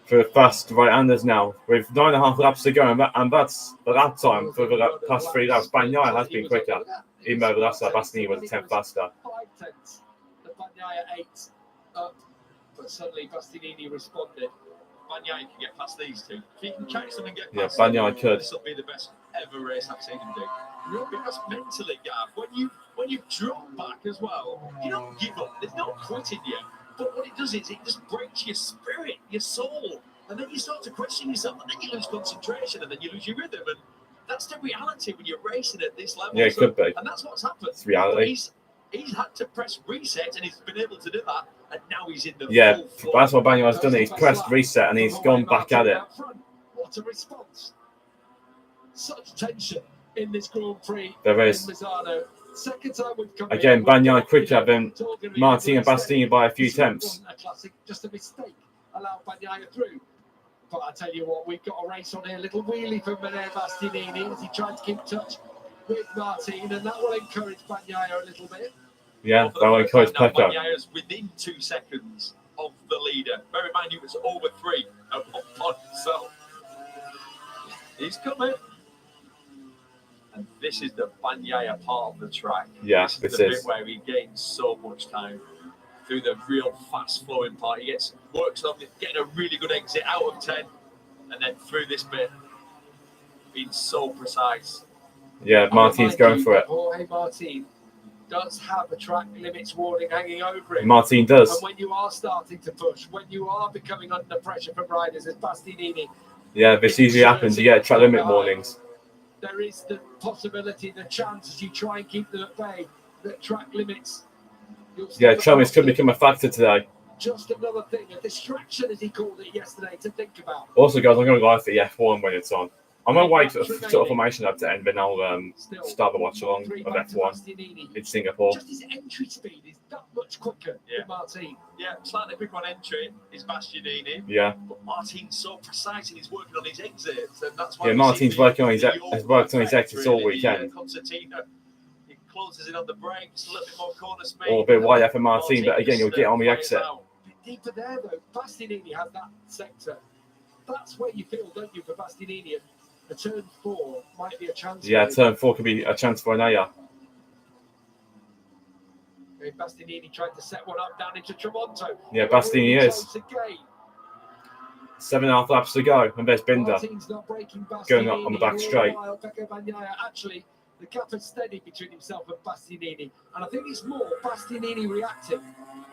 Speaker 2: For the fast right-handers now, with 9.5 laps to go, and that's the lap time for the past 3 laps. Bagnaia has been quicker, even though the last lap Bastianini was 10 faster.
Speaker 1: 5/10. The Bagnaia 8 up, but suddenly Bastianini responded.
Speaker 3: Bagnaia can get past these two. If he can catch them and get
Speaker 2: Yeah,
Speaker 3: past
Speaker 2: Bagnaia could.
Speaker 3: This will be the best ever race I've seen him do. Because mentally, Gav, when you drop back as well, you don't give up. There's no quitting you. But what it does is it just breaks your spirit, your soul, and then you start to question yourself, and then you lose concentration, and then you lose your rhythm, and that's the reality when you're racing at this level.
Speaker 2: Yeah, it could be.
Speaker 3: And that's what's happened.
Speaker 2: It's reality.
Speaker 3: He's had to press reset, and he's been able to do that, and now he's in the
Speaker 2: full
Speaker 3: flow.
Speaker 2: That's what Bagnaia's done. He's pressed reset, and he's gone back at it.
Speaker 1: What a response. Such tension in this Grand Prix.
Speaker 2: There is.
Speaker 1: In Misano. Second time we've come
Speaker 2: again, Bagnaia quicker than Martin and Bastianini by a few tenths.
Speaker 1: A classic, just a mistake allowed Bagnaia through. But I tell you what, we've got a race on here. Little wheelie from Enea Bastianini as he tried to keep touch with Martin, and that will encourage Bagnaia a little bit.
Speaker 2: Yeah, that will encourage Pecco.
Speaker 3: Bagnaia's within 2 seconds of the leader. Bear in mind, he was over 3 at one point, so he's coming. And this is the Bagnaia part of the track.
Speaker 2: Yeah,
Speaker 3: this is the bit where he gains so much time through the real fast-flowing part. He works on getting a really good exit out of 10, and then through this bit, being so precise.
Speaker 2: Yeah, Martin's going for it.
Speaker 1: Jorge Martin does have a track limits warning hanging over him.
Speaker 2: Martin does.
Speaker 1: And when you are starting to push, when you are becoming under pressure from riders as Bastianini.
Speaker 2: Yeah, this usually happens. You get track limit warnings.
Speaker 1: There is the possibility, the chance, as you try and keep them at bay, that track limits.
Speaker 2: Yeah, track limits could become a factor today.
Speaker 1: Just another thing, a distraction, as he called it yesterday, to think about.
Speaker 2: Also, guys, I'm going to go for the F1 when it's on. I'm going to wait for the sort of formation up to end, then I'll start the watch along of F1 in Singapore.
Speaker 1: Just his entry speed is that much quicker than Martin.
Speaker 3: Yeah, slightly quick on entry is Bastianini.
Speaker 2: Yeah.
Speaker 3: But Martin's so precise and he's working on his exits, and that's why.
Speaker 2: Yeah, Martin's working on his exits all weekend.
Speaker 3: Concertina, he closes in on the brakes, a little bit more corner speed.
Speaker 2: Or a bit wider for Martin, but again, you'll get on the exit.
Speaker 1: A bit deeper there, though. Bastianini has that sector. That's where you feel, don't you, for Bastianini? A turn 4 might be a chance.
Speaker 2: Yeah, turn 4 could be a chance for Bagnaia.
Speaker 1: Bastianini tried to set one up down into Tremonto.
Speaker 2: Yeah, Bastianini is. 7.5 laps to go, and there's Binder going up on the back straight.
Speaker 1: Actually, the gap is steady between himself and Bastianini, and I think it's more Bastianini reacting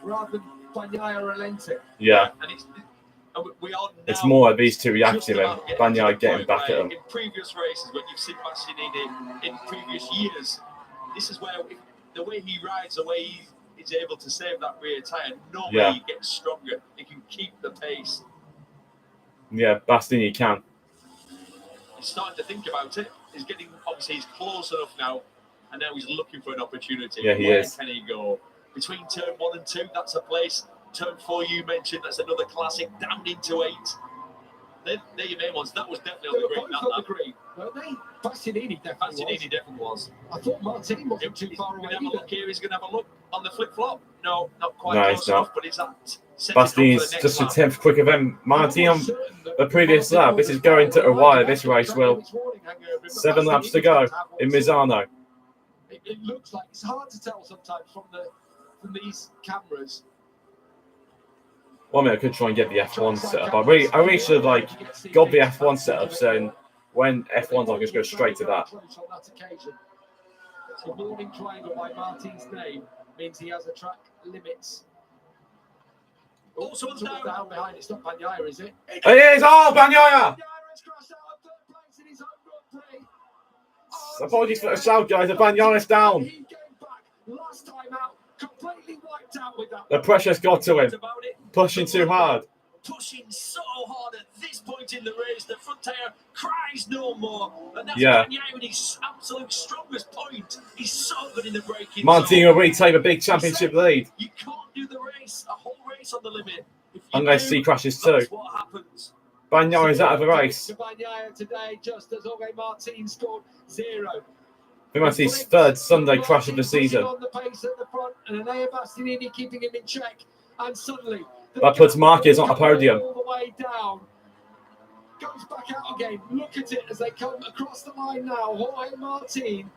Speaker 1: rather than Bagnaia relenting.
Speaker 2: Yeah.
Speaker 3: And
Speaker 2: it's more of these two reacting and Bagnaia getting back at them.
Speaker 3: In previous races, when you've seen Bastianini in previous years, this is where the way he rides, the way he's able to save that rear tyre, no way he gets stronger. He can keep the pace.
Speaker 2: Yeah, Bastianini can.
Speaker 3: He's starting to think about it. He's getting, obviously, he's close enough now, and now he's looking for an opportunity.
Speaker 2: Yeah, he is.
Speaker 3: Where can he go? Between turn 1 and 2, that's a place. Turn 4, you mentioned, that's another classic. Down into 8. They're your main ones. That was definitely on the green.
Speaker 1: Both on the green, weren't they? Bastianini definitely was. I thought Martin wasn't too far away.
Speaker 3: He's going to have a look here. He's going to have a look on the flip-flop. No, not quite close enough, but it's that.
Speaker 2: Bastianini's just a 10th quicker than Martin on the previous lap. This is going to a wire, this race, Will. 7 laps to go in Misano.
Speaker 1: It looks like it's hard to tell sometimes from these cameras.
Speaker 2: Well, I mean, I could try and get the F1 set up. I really should have got the F1 set up, so then when F1's on, just go straight to that.
Speaker 1: The warning triangle by Martin's name means he has a track limits.
Speaker 3: Also
Speaker 1: down behind. It's not Bagnaia, is it?
Speaker 2: It is! Oh, Bagnaia! Apologies for the shout, guys. The Bagnaia's down.
Speaker 1: Last time out, completely wiped out with that.
Speaker 2: The pressure's got to him. Pushing too hard.
Speaker 3: Pushing so hard at this point in the race, the front tyre cries no more. And that's Bagnaia in his absolute strongest point. He's so good in the braking.
Speaker 2: Martin will retake a big championship lead.
Speaker 3: You can't do the race, a whole race on the limit.
Speaker 2: Unless he crashes too.
Speaker 3: That's what happens.
Speaker 2: Bagnaia is out of the race.
Speaker 1: Bagnaia today, just as Jorge Martin scored 0.
Speaker 2: I think that's his 3rd Sunday crash of the season.
Speaker 1: On the pace at the front, and Bastianini keeping him in check, and suddenly
Speaker 2: that puts Marquez on a podium.
Speaker 1: All the way down, goes back out again. Look at it as they come across the line now. Jorge Martin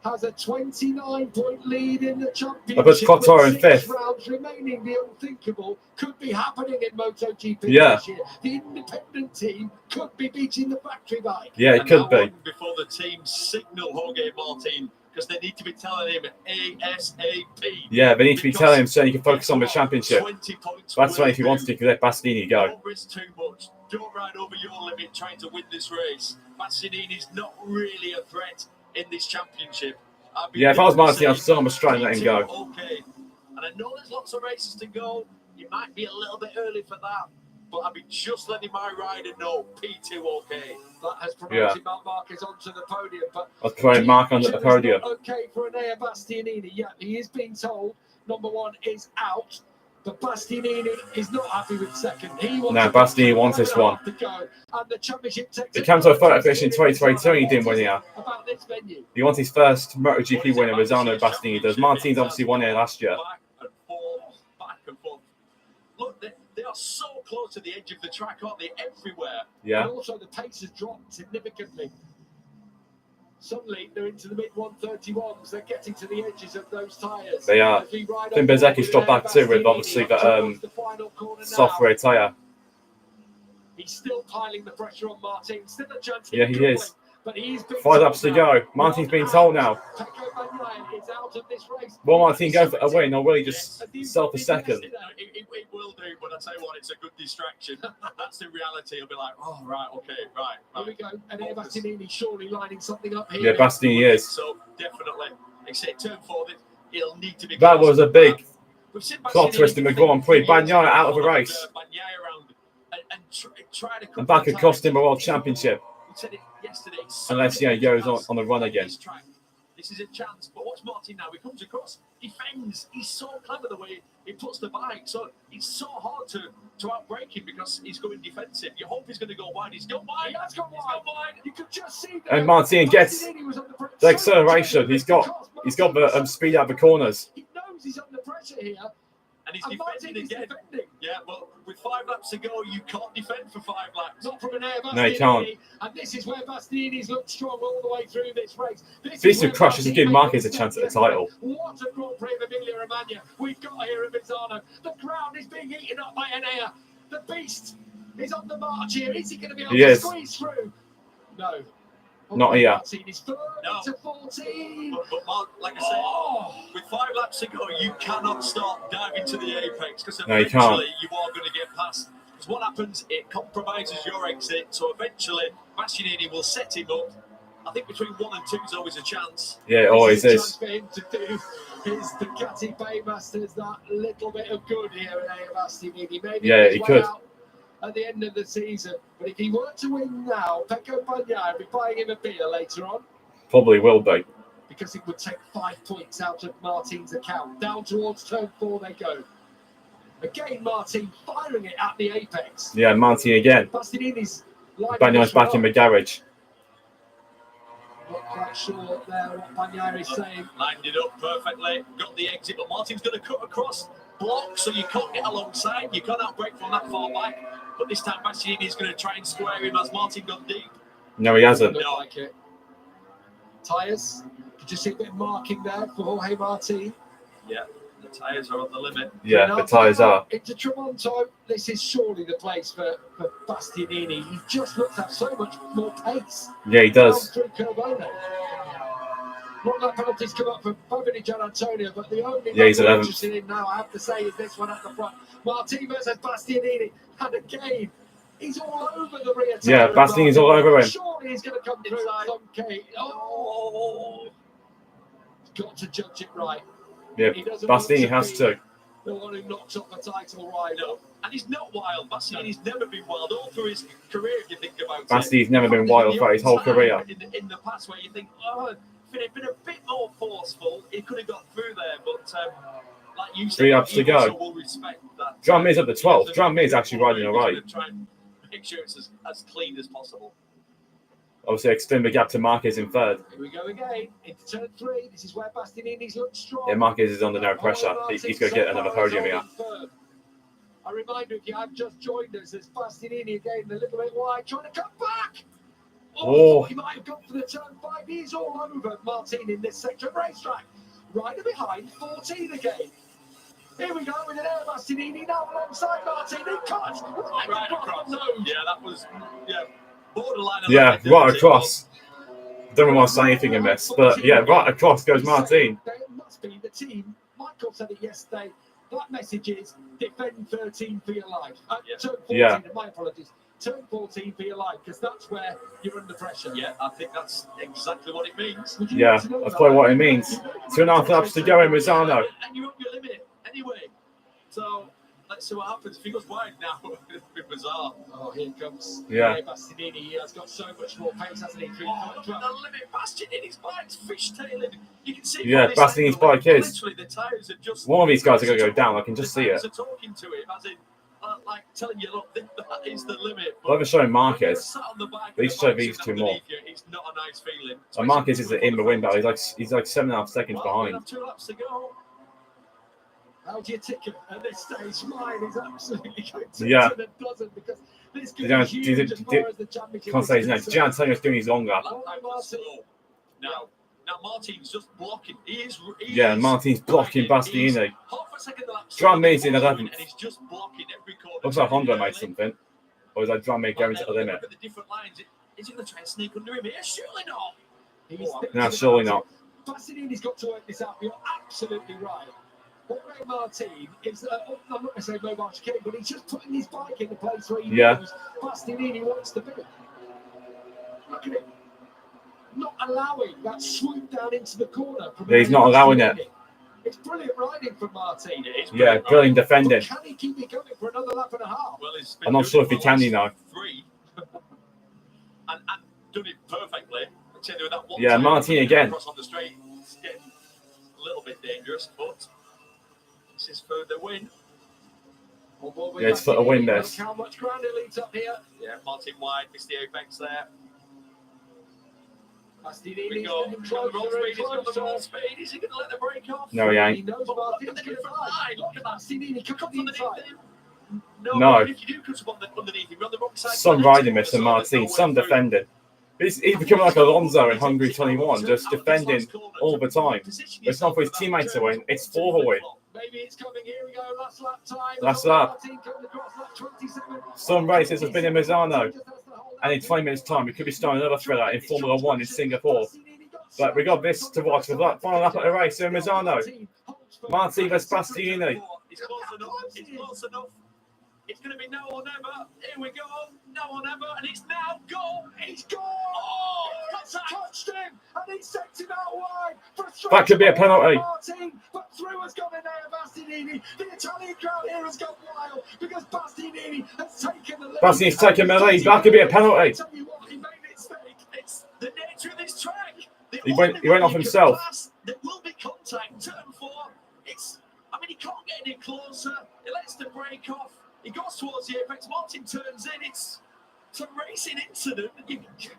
Speaker 1: has a 29-point lead in the championship.
Speaker 2: That puts Cottor in 5th.
Speaker 1: Rounds remaining. The unthinkable could be happening in Motogp this year. The independent team could be beating the factory bike.
Speaker 2: Yeah, it could be.
Speaker 3: Before the team signal Jorge Martin, because they need to be telling him ASAP.
Speaker 2: Yeah, they need to be telling him so he can focus on the championship. That's right, if he wants to let Bastianini go.
Speaker 3: Don't risk too much. Don't ride over your limit trying to win this race. Bastianini's not really a threat in this championship.
Speaker 2: Yeah, if I was Martin, I'd still almost try and let him go.
Speaker 3: Okay. And I know there's lots of races to go. You might be a little bit early for that. But I'd be just letting my rider know P2 okay.
Speaker 1: That has promoted Marc Marquez onto the podium. But
Speaker 2: I was putting Mark onto the podium.
Speaker 1: Okay for Enea Bastianini. Yeah, he is being told number 1 is out. But Bastianini is not happy with 2nd.
Speaker 2: Bastianini wants this one. He came to a photo finish in 2022 and he didn't win here. He wants his first MotoGP win in Misano. Bastianini does. Martin's obviously won here last year.
Speaker 3: Back and forth. Look, they are so close to the edge of the track, aren't they? Everywhere.
Speaker 2: Yeah.
Speaker 1: And also the pace has dropped significantly. Suddenly they're into the mid-131s. They're getting to the edges of those tyres.
Speaker 2: They are. I think Bezzecchi's dropped back too with obviously the soft rear tyre.
Speaker 1: He's still piling the pressure on Martin. Still a chance.
Speaker 2: Yeah, he is.
Speaker 1: But he's been
Speaker 2: 5 laps to go. Martin's being told now.
Speaker 1: Pecco Bagnaia is out of this race.
Speaker 2: Will Martin go for a win or will he just sell for second?
Speaker 3: It will do, but I tell you what, it's a good distraction. That's the reality. He'll be like, oh, right, okay, right.
Speaker 1: Here we go. And here Bastianini surely lining something up here.
Speaker 2: Yeah, Bastianini is.
Speaker 3: So, definitely. Except turn 4, he'll need to be...
Speaker 2: That was a big plot twist in the Grand Prix. Bagnaia out of the race. And that could cost him a World Championship.
Speaker 3: Said it yesterday.
Speaker 2: Unless, he goes on the run again.
Speaker 3: This is a chance. But watch Martin now. He comes across, defends. He's so clever the way he puts the bike. So it's so hard to outbrake him because he's going defensive. You hope he's going to go wide. He's gone wide.
Speaker 1: He has gone wide. You could just see that.
Speaker 2: And Martin gets the acceleration. He's got the speed out of the corners.
Speaker 1: He knows he's under pressure here.
Speaker 3: And he's defending again. Yeah, well, with 5 laps to go, you can't defend for 5 laps.
Speaker 1: Not from an air Bastianini.
Speaker 2: No, you can't.
Speaker 1: And this is where Bastianini's looked strong all the way through this race.
Speaker 2: This would crush us to give Marquez a chance at the title.
Speaker 1: What a Grand Prix of Emilia-Romagna we've got here at Misano. The ground is being eaten up by Enea. The beast is on the march here. Is he going to be able to squeeze through? No.
Speaker 2: Not here.
Speaker 1: He's third to 14.
Speaker 3: But Mark, like I said, with 5 laps to go, you cannot start diving to the apex because eventually you are going to get past. Because what happens, it compromises your exit. So eventually, Bastianini will set him up. I think between 1 and 2 is always a chance.
Speaker 2: Yeah, it always is.
Speaker 1: Chance for him to do his Ducati Paymasters that little bit of good here at Bastianini. Maybe
Speaker 2: he could.
Speaker 1: Out at the end of the season, but if he were to win now, Pecco Bagnaia would be buying him a beer later on.
Speaker 2: Probably will be.
Speaker 1: Because it would take 5 points out of Martin's account. Down towards turn 4 they go. Again, Martin firing it at the apex.
Speaker 2: Yeah, Martin again.
Speaker 1: Bastianini's
Speaker 2: Bagnaia's back in the garage.
Speaker 1: Not quite sure there what Bagnaia is saying.
Speaker 3: Lined it up perfectly, got the exit, but Martin's going to cut across. Block, so you can't get alongside. You can't outbrake from that far back. But this time, Bastianini is going to try and square him as Martin got deep.
Speaker 2: No, he hasn't.
Speaker 1: Don't like it. Tyres. Could you see a bit of marking there for Jorge Martin?
Speaker 3: Yeah, the tyres are on the limit.
Speaker 2: Yeah, the tyres are.
Speaker 1: Into Tremonto, this is surely the place for Bastianini. He just looks to have so much more pace.
Speaker 2: Yeah, he does.
Speaker 1: Not that penalties come up for Bobby Gian Antonio, but the only one
Speaker 2: he's
Speaker 1: we're interested in now, I have to say, is this one at the front. Martin versus Bastianini. And again, he's all over the rear.
Speaker 2: Yeah, Bastianini's all over him.
Speaker 1: Surely he's going to come through some key. Oh! He's got to judge it right.
Speaker 2: Yeah, Bastianini has to.
Speaker 1: The one who knocks up the title rival.
Speaker 3: No, and he's not wild. Bastianini's never been wild all through his career, if you think about it.
Speaker 2: Bastianini's never been wild for his whole career.
Speaker 3: In the past, where you think, if it had been a bit more forceful, he could have got through there. But like you said,
Speaker 2: 3 laps to go.
Speaker 3: Will respect that.
Speaker 2: Drum Mir's at the 12th. Drum Mir's actually riding all right.
Speaker 3: Try and make sure it's as clean as possible.
Speaker 2: Obviously, extend the gap to Marquez in 3rd.
Speaker 1: Here we go again. Into turn 3. This is where Bastianini's looked strong.
Speaker 2: Yeah, Marquez is under no pressure. He's going to get another podium here.
Speaker 1: I remind you, if you have just joined us, there's Bastianini again, a little bit wide, trying to come back. He might have gone for the turn 5. He's all over Martin in this section of racetrack. Rider behind, 14 again. Here we go with an air Bastianini now alongside Martin. He cuts right across the nose.
Speaker 3: Yeah, that was borderline.
Speaker 2: Yeah, right across. Don't want to say anything in this, but yeah, right across goes Martin.
Speaker 1: There must be the team. Michael said it yesterday. That message is defend 13 for your life. Turn 14, my apologies. Turn 14 for your life, because that's where you're under pressure.
Speaker 3: Yeah, I think that's exactly what it means.
Speaker 2: Yeah, that's probably what it means. 2.5 laps to go in Misano.
Speaker 3: And you're on your limit anyway. So let's see what happens. If he goes wide now, it's a bit bizarre.
Speaker 1: Oh, here comes Bastianini. He has got so much more pace, hasn't he?
Speaker 3: The limit. Bastianini's bike's fishtailing. You can see.
Speaker 2: Yeah, Bastianini's bike is.
Speaker 3: Literally, the tyres are just.
Speaker 2: One of these guys are going to go down. I can just see it.
Speaker 3: The talking to him, as in, like telling you, look, that is the limit.
Speaker 2: I've ever shown Marquez. These show these 2 more.
Speaker 3: It's not a nice feeling.
Speaker 2: And Marquez is in the window. He's like 7.5 seconds behind.
Speaker 3: 2 laps to go.
Speaker 1: How do you ticket at this stage? Mine is absolutely going to a dozen because this could be huge as far as the championship.
Speaker 2: Can't say his name. Gian Antonio's doing his longer.
Speaker 3: Now Martin's just blocking.
Speaker 2: Martin's blocking Bastianini.
Speaker 3: Half a second the lap.
Speaker 2: Drum Mir's in 11th.
Speaker 3: And he's just blocking every corner.
Speaker 2: Looks like Honda made something. Or is that Drum Mir going to the limit?
Speaker 3: The different lines. Is he going to try and sneak under him here? Surely not.
Speaker 2: No, surely not.
Speaker 1: Bastianini's got to work this out. You're absolutely right. Jorge Martin is, I'm not going to say mobile chicane, but he's just putting his bike in the place where he knows Bastianini wants to be. Look at him. Not allowing that swoop down into the corner.
Speaker 2: Yeah, he's not allowing it.
Speaker 1: It's brilliant riding from Martin.
Speaker 2: Yeah, brilliant defending.
Speaker 1: But can he keep it going for another lap and a half?
Speaker 3: Well,
Speaker 2: I'm not sure if he can, you know.
Speaker 3: and done it perfectly. With that one
Speaker 2: yeah, Martin again.
Speaker 3: Across on the straight. It's getting a little bit dangerous, but this is for the win.
Speaker 2: Yeah, it's for a win, this.
Speaker 1: How much ground it leads up here?
Speaker 3: Yeah, Martin wide, missed the apex there.
Speaker 1: Bastianini
Speaker 3: He's got the roll speed. Is he going to let the brake off?
Speaker 2: No, he ain't.
Speaker 1: He knows Martin's going to fly. Look at Bastianini come from the inside.
Speaker 3: No. If you do come underneath him, you're on the wrong side.
Speaker 2: Some riding, Mr. Martin. Some defending. He's becoming like Alonso in Hungary 21, just defending all the time. It's not for his teammates to win, it's for the win.
Speaker 1: Maybe it's coming. Here we go. Last lap time.
Speaker 2: Last lap. Some races have been in Misano. And in 20 minutes' time, we could be starting another thriller in Formula 1 in Singapore. But we got this to watch with that final lap of the race in Misano. Martin vs Bastianini.
Speaker 3: It's close enough. It's close enough. It's going to be no or never. Here we go. No or never. And it's now go. He's gone. Oh,
Speaker 1: that's touched him. And he sent him out wide.
Speaker 2: That could be a penalty.
Speaker 1: Martin, but through has gone in there, Bastianini. The Italian crowd here has gone wild because Bastianini has taken the lead.
Speaker 2: Bastianini's taken the lead. That could be a penalty.
Speaker 1: Tell you what, he made it stake.
Speaker 3: It's the nature of this track.
Speaker 2: He went off himself.
Speaker 3: There will be contact. Turn 4. He can't get any closer. He lets the brake off. He goes towards the apex. Martin turns in. It's a racing incident.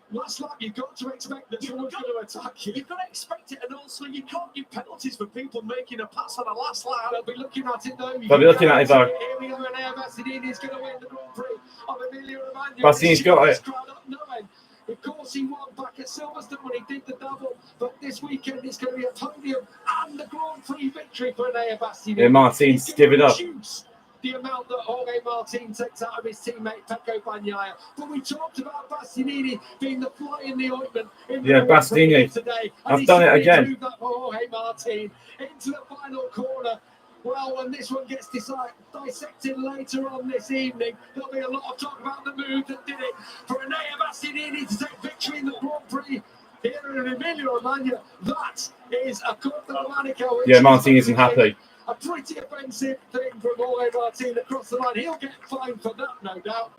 Speaker 3: Last lap, you've got to expect that someone's going to attack you. You've got to expect it, and also you can't give penalties for people making a pass on a last lap. They'll be looking at it though.
Speaker 2: They'll be looking at it though.
Speaker 1: Here we go, and Bastianini's going to win the Grand Prix of Emilia-Romagna.
Speaker 2: Bastianini's got it.
Speaker 1: Of course, he won back at Silverstone when he did the double, but this weekend it's going to be a podium and the Grand Prix victory for Enea Bastianini.
Speaker 2: Yeah, Martin's giving up.
Speaker 1: The amount that Jorge Martin takes out of his teammate Pecco Bagnaia. But we talked about Bastianini being the fly in the ointment in the
Speaker 2: Bastianini
Speaker 1: today.
Speaker 2: I've done it again.
Speaker 1: That for Jorge Martin into the final corner. Well, when this one gets dissected later on this evening, there'll be a lot of talk about the move that did it for Enea Bastianini to take victory in the Grand Prix here in Emilia-Romagna. That is a Corte Monaco.
Speaker 2: Yeah, Martin isn't happy.
Speaker 1: A pretty offensive thing from Jorge Martin across the line. He'll get fined for that, no doubt.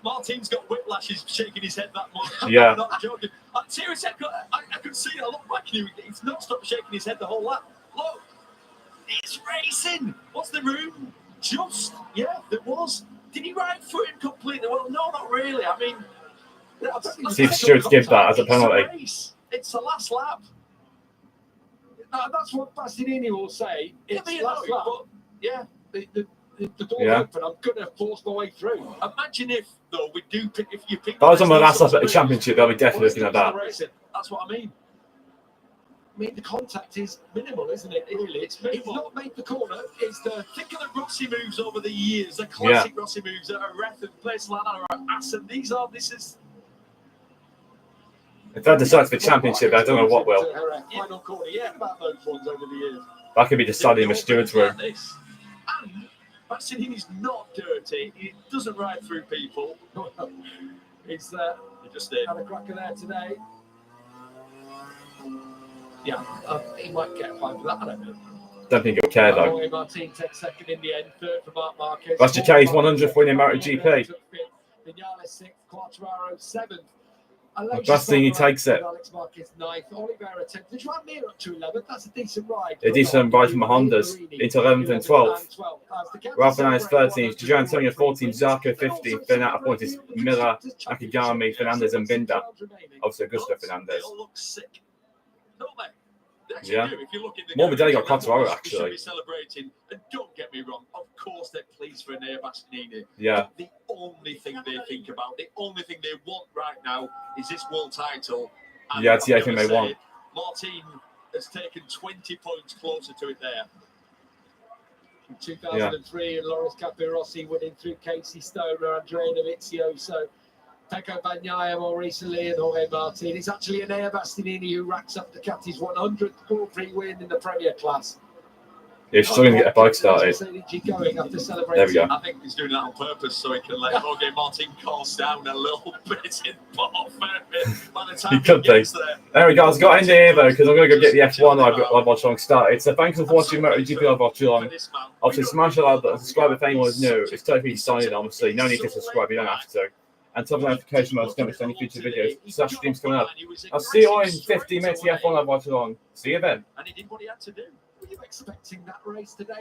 Speaker 1: Martin's got whiplash. He's shaking his head that much.
Speaker 2: Yeah.
Speaker 1: I'm not joking. Seriously, I could see it. I look back at you. He's not stopped shaking his head the whole lap. Look, it's racing. What's the room? Yeah, there was. Did he ride through him completely? Well, no, not really. I mean,
Speaker 2: Steve Stewart's give that as a penalty.
Speaker 1: It's the last lap. That's what Bastianini will say. It's last lap. But yeah, the door open. I'm going to force my way through. Imagine if we do pick. If you pick.
Speaker 2: That was on the last lap at the championship. They'll be definitely looking at that.
Speaker 1: That's what I mean. The contact is minimal, isn't it? Really, it's not made the corner. It's the think of the Rossi moves over the years, the classic Rossi moves that are ref and places like that are ass, and this is.
Speaker 2: If that decides for championship, I don't know what will.
Speaker 1: Final corner, about those ones over the years.
Speaker 2: That could be decided in the steward's room.
Speaker 3: And Bastianini's not dirty. He doesn't ride through people.
Speaker 1: He's just had a cracker there today. Yeah, he might get a fine for that. I don't know.
Speaker 2: Don't think he'll care though.
Speaker 1: Jorge Martin takes second in the end, third for Marc Marquez.
Speaker 2: That's Chicane's 100th win in Motogp.
Speaker 1: Vinales 6th, Quartararo 7th.
Speaker 2: Bastianini takes it.
Speaker 1: Alex Marquez 9th, Oliveira 10th. Did you have Mir up to 11th? That's a decent ride.
Speaker 2: A decent ride from the Hondas into 11th and 12th. Rafael 13th, Gio Antonio 14th, Zarco 15th. Then out of points is Miller, Akigami, Fernandez, and Binder. Obviously, Augusto Fernandez.
Speaker 3: They all look sick, don't they?
Speaker 2: Yeah.
Speaker 3: If you look in the
Speaker 2: More Medalli got Quartararo, actually.
Speaker 3: Should be celebrating. And don't get me wrong, of course they're pleased for Enea Bastianini.
Speaker 2: Yeah.
Speaker 3: The only thing they think about, the only thing they want right now is this world title. And
Speaker 2: yeah, it's the only thing they want.
Speaker 3: Martin has taken 20 points closer to it there.
Speaker 1: In 2003, Loris Capirossi winning through Casey Stoner, Andrea Novizioso. Pecco Bagnaia more recently, and Jorge Martin. It's actually Enea Bastianini who racks up Ducati's 100th Grand Prix win in the Premier class.
Speaker 2: Yeah, she's still going to get a bike started.
Speaker 1: Going after
Speaker 2: There we go.
Speaker 3: I think he's doing that on purpose so he can let Jorge Martin course down a little bit in bottom by the time
Speaker 2: He could be. There we go. I've got in here though because I'm going to go get the F1 I've got Watchalong started. So thanks for watching Motogp Live Watchalong. Obviously, smash the like button, subscribe if anyone is new. It's totally signing, obviously. No need to subscribe, you don't have to. And turn the notification bell so don't miss any future videos. Slash streams coming up. I'll see you all in 15 minutes. The F1 Live Watchalong. See you then.
Speaker 3: And he did what he had to do.
Speaker 1: Were you expecting that race today?